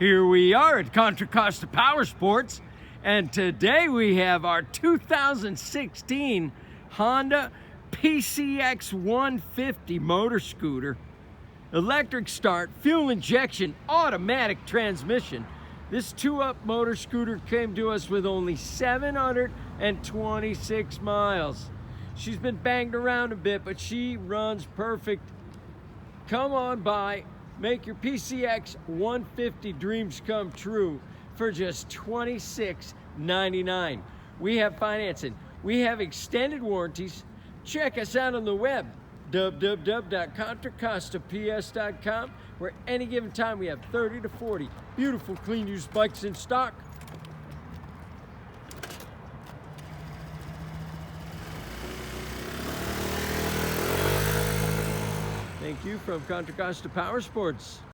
Here we are at Contra Costa Powersports, and today we have our 2016 Honda PCX150 motor scooter. Electric start, fuel injection, automatic transmission. This two-up motor scooter came to us with only 726 miles. She's been banged around a bit, but she runs perfect. Come on by. Make your PCX 150 dreams come true for just $26.99. We have financing. We have extended warranties. Check us out on the web, www.contracostaps.com, where any given time we have 30 to 40 beautiful clean used bikes in stock. Thank you from Contra Costa Powersports.